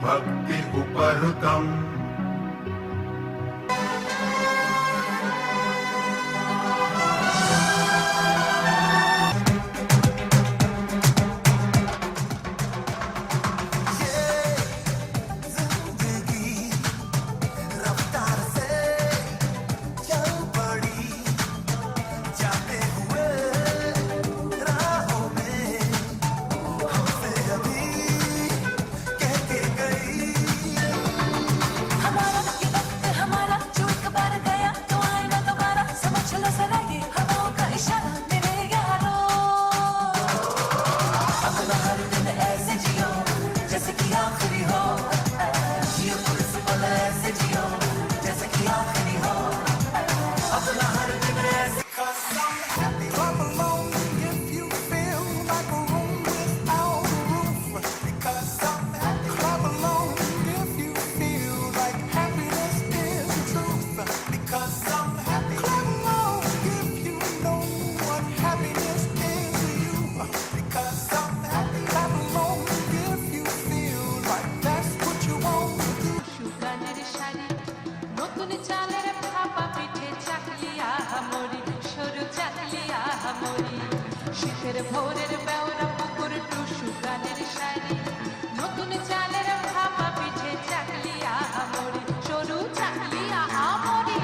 भक्ति उपहृतम् ভোরের বেওরা পুকুর টুসু গানের শাড়ি নতুন চালের ভাপা পিঠে চাকলিয়া আমরি সরু চাকলিয়া আমরি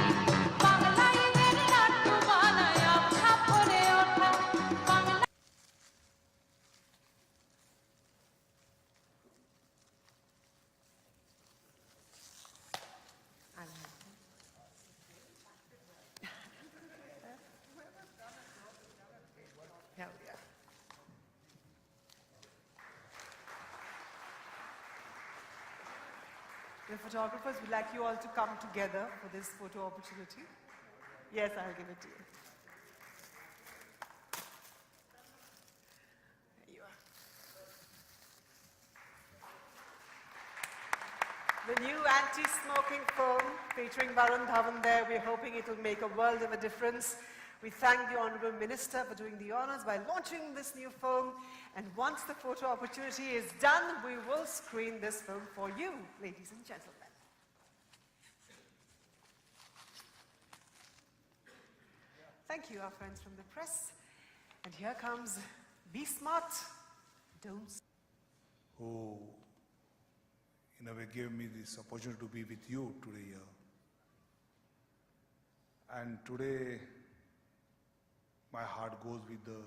বাংলাইনের নাট্য বানায়া ছাপরে ওঠা Bangla The photographers would like you all to come together for this photo opportunity. Yes, I'll give it to you. There you are. The new anti-smoking foam featuring Varun Dhawan there, we're hoping it will make a world of a difference. We thank the Honourable Minister for doing the honours by launching this new foam. And once the photo opportunity is done, we will screen this film for you, ladies and gentlemen. Thank you, our friends from the press. And here comes Be Smart, Don't... Who, in a way, gave me this opportunity to be with you today here. And today, my heart goes with the...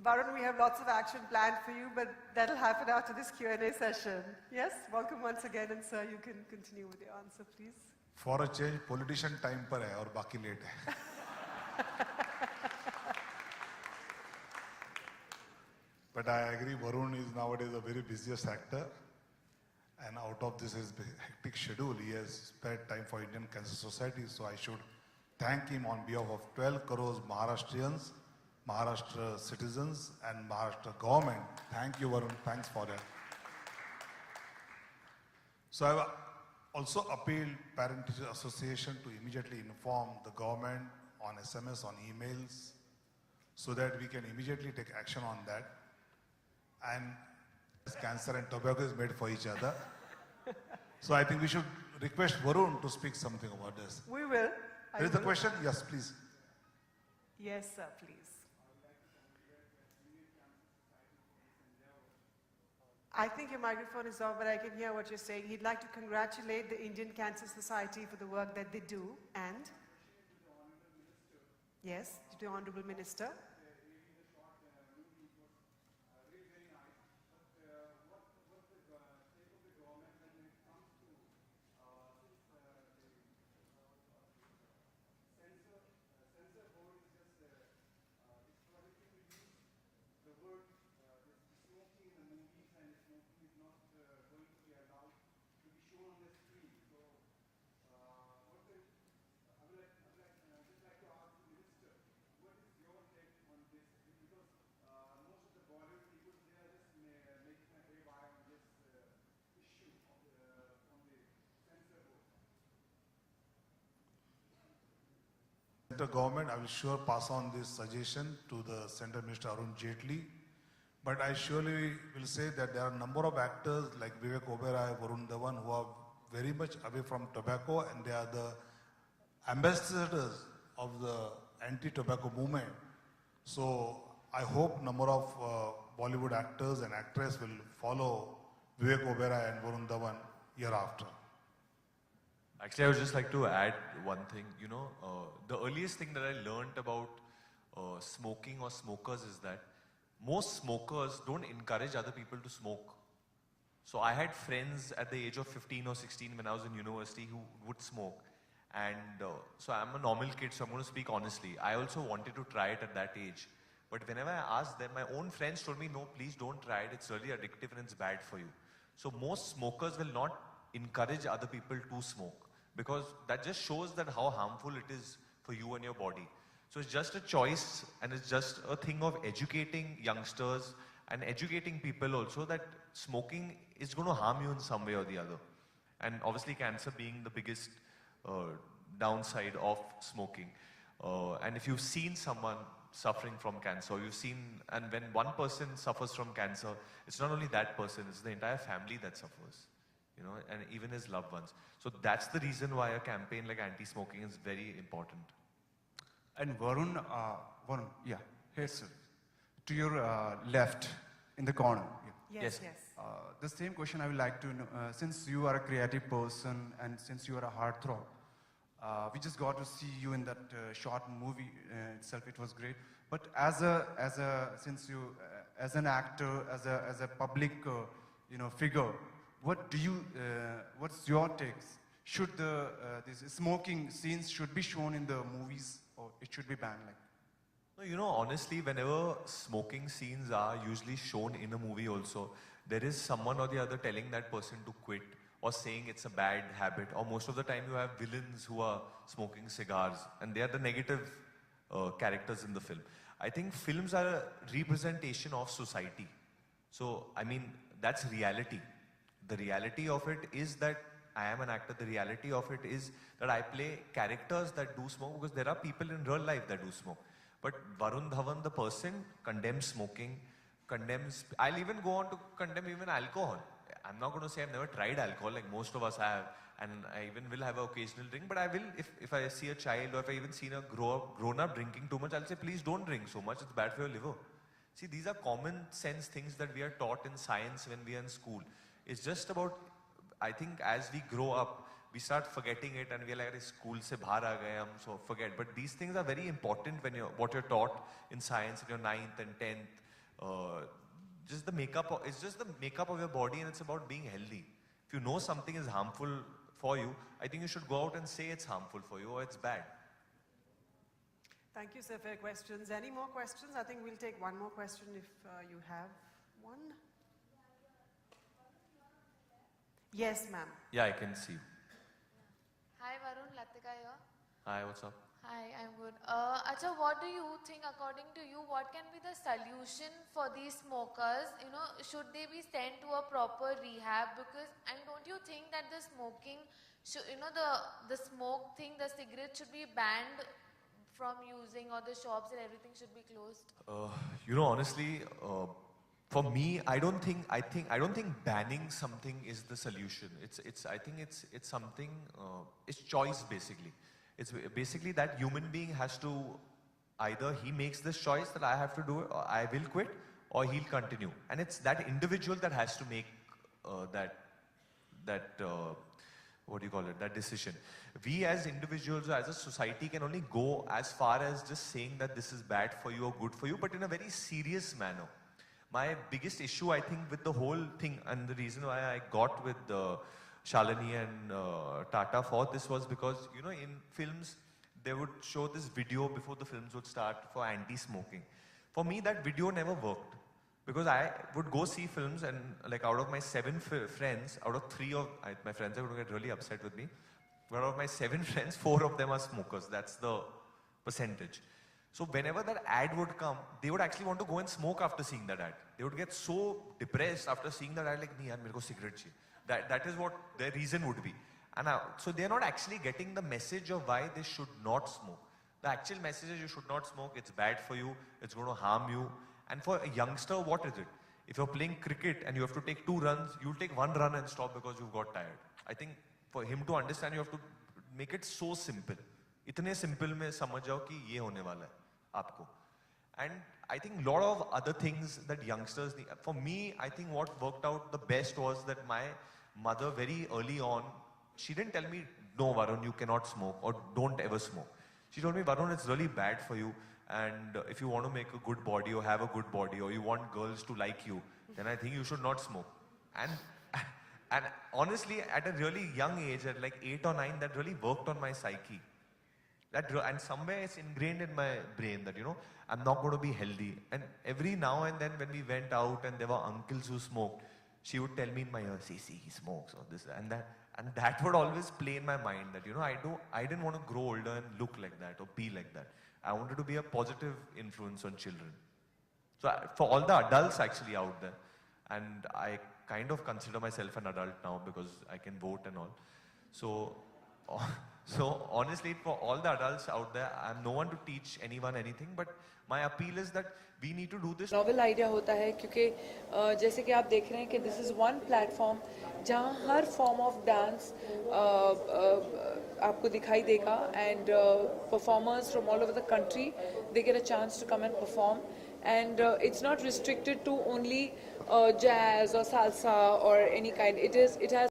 Varun, we have lots of action planned for you, but that'll happen after this Q&A session. Yes, welcome once again, and sir, you can continue with your answer, please. For a change, politician time पर है और बाकी late है. But I agree, Varun is nowadays a very busiest actor, and out of this his hectic schedule, he has spared time for Indian Cancer Society. So I should thank him on behalf of 12 crores Maharashtrians, Maharashtra citizens and Maharashtra government. Thank you, Varun. Thanks for that. So I have also appealed Parent Teacher Association to immediately inform the government on SMS, on emails, so that we can immediately take action on that. And cancer and tobacco is made for each other. So I think we should request Varun to speak something about this. We will. There is a question? Yes, please. Yes, sir, please. I think your microphone is off, but I can hear what you're saying. He'd like to congratulate the Indian Cancer Society for the work that they do, and? Yes, to the Honourable Minister. center government, I will sure pass on this suggestion to the Central Minister Arun Jaitley. But I surely will say that there are a number of actors like Vivek Oberoi, Varun Dhawan, who are very much away from tobacco, and they are the ambassadors of the anti-tobacco movement. So I hope number of Bollywood actors and actresses will follow Vivek Oberoi and Varun Dhawan year after. Actually, I would just like to add one thing. You know, the earliest thing that I learned about smoking or smokers is that most smokers don't encourage other people to smoke. So I had friends at the age of 15 or 16 when I was in university who would smoke. And so I'm a normal kid, so I'm going to speak honestly. I also wanted to try it at that age. But whenever I asked them, my own friends told me, no, please don't try it. It's really addictive and it's bad for you. So most smokers will not encourage other people to smoke, because that just shows that how harmful it is for you and your body. So it's just a choice, and it's just a thing of educating youngsters and educating people also that smoking is going to harm you in some way or the other. And obviously cancer being the biggest downside of smoking. And if you've seen someone suffering from cancer, you've seen, and when one person suffers from cancer, it's not only that person, it's the entire family that suffers, you know, and even his loved ones. So that's the reason why a campaign like anti-smoking is very important. And Varun, yeah, here, sir. To your left, in the corner. Yeah. Yes, Yes. yes. The same question I would like to know, since you are a creative person and since you are a heartthrob, we just got to see you in that short movie itself. It was great. But as an actor, as a public, figure, what do you? What's your takes? Should these smoking scenes should be shown in the movies, or it should be banned? Like, No, you know, honestly, whenever smoking scenes are usually shown in a movie also, there is someone or the other telling that person to quit or saying it's a bad habit. Or most of the time you have villains who are smoking cigars, and they are the negative characters in the film. I think films are a representation of society. So, I mean, that's reality. The reality of it is that I am an actor. The reality of it is that I play characters that do smoke, because there are people in real life that do smoke. But Varun Dhawan, the person, condemns smoking, I'll even go on to condemn even alcohol. I'm not going to say I've never tried alcohol, like most of us have, and I even will have an occasional drink, but I will, if I see a child, or if I even see a grown-up drinking too much, I'll say, please don't drink so much, it's bad for your liver. See, these are common sense things that we are taught in science when we are in school. It's just about, I think as we grow up, we start forgetting it, and we are like, school se bahar aa gaye hum, so forget. But these things are very important when what you're taught in science in your 9th and 10th. It's just the makeup of your body, and it's about being healthy. If you know something is harmful for you, I think you should go out and say it's harmful for you or it's bad. Thank you, sir, for your questions. Any more questions? I think we'll take one more question if you have one. Yes, ma'am. Yeah, I can see you. Hi Varun, Latika here. Hi, what's up? Hi, I'm good. Acha, what do you think, according to you, what can be the solution for these smokers? You know, should they be sent to a proper rehab? Because, and don't you think that the smoking, the smoke thing, the cigarette should be banned from using, or the shops and everything should be closed? Honestly, for me, I don't think banning something is the solution. I think it's something, it's choice basically. It's basically that human being has to, either he makes this choice that I have to do it, or I will quit, or he'll continue. And it's that individual that has to make that decision. We as individuals, or as a society, can only go as far as just saying that this is bad for you or good for you, but in a very serious manner. My biggest issue, I think, with the whole thing, and the reason why I got with Shalini and Tata for this was because, in films, they would show this video before the films would start for anti-smoking. For me, that video never worked. Because I would go see films, and like out of my 7 friends, out of 3 of my friends are going to get really upset with me, but out of my 7 friends, 4 of them are smokers. That's the percentage. So whenever that ad would come, they would actually want to go and smoke after seeing that ad. They would get so depressed after seeing that ad, like, nahi yaar, mere ko cigarette chahiye. That is what their reason would be. And so they're not actually getting the message of why they should not smoke. The actual message is you should not smoke, it's bad for you, it's going to harm you. And for a youngster, what is it? If you're playing cricket and you have to take 2 runs, you'll take 1 run and stop because you've got tired. I think for him to understand, you have to make it so simple. इतने simple में समझ जाओ कि ये होने वाला है आपको. And I think a lot of other things that youngsters need. For me, I think what worked out the best was that my mother very early on, she didn't tell me, no Varun, you cannot smoke or don't ever smoke. She told me, Varun, it's really bad for you. And if you want to make a good body or have a good body or you want girls to like you, then I think you should not smoke. And honestly, at a really young age, at like 8 or 9, that really worked on my psyche. And somewhere it's ingrained in my brain that, you know, I'm not going to be healthy. And every now and then when we went out and there were uncles who smoked, she would tell me in my ear, see, he smokes or this and that. And that would always play in my mind that, you know, I didn't want to grow older and look like that or be like that. I wanted to be a positive influence on children. So for all the adults actually out there, and I kind of consider myself an adult now because I can vote and all. So honestly, for all the adults out there, I'm no one to teach anyone anything, but my appeal is that we need to do this. Novel idea होता है क्योंकि जैसे कि आप देख रहे हैं कि दिस इज़ वन प्लेटफॉर्म जहां हर फॉर्म ऑफ डांस आपको दिखाई देगा and performers from all over the country they get a chance to come and perform and it's not restricted to only jazz or salsa or any kind. It has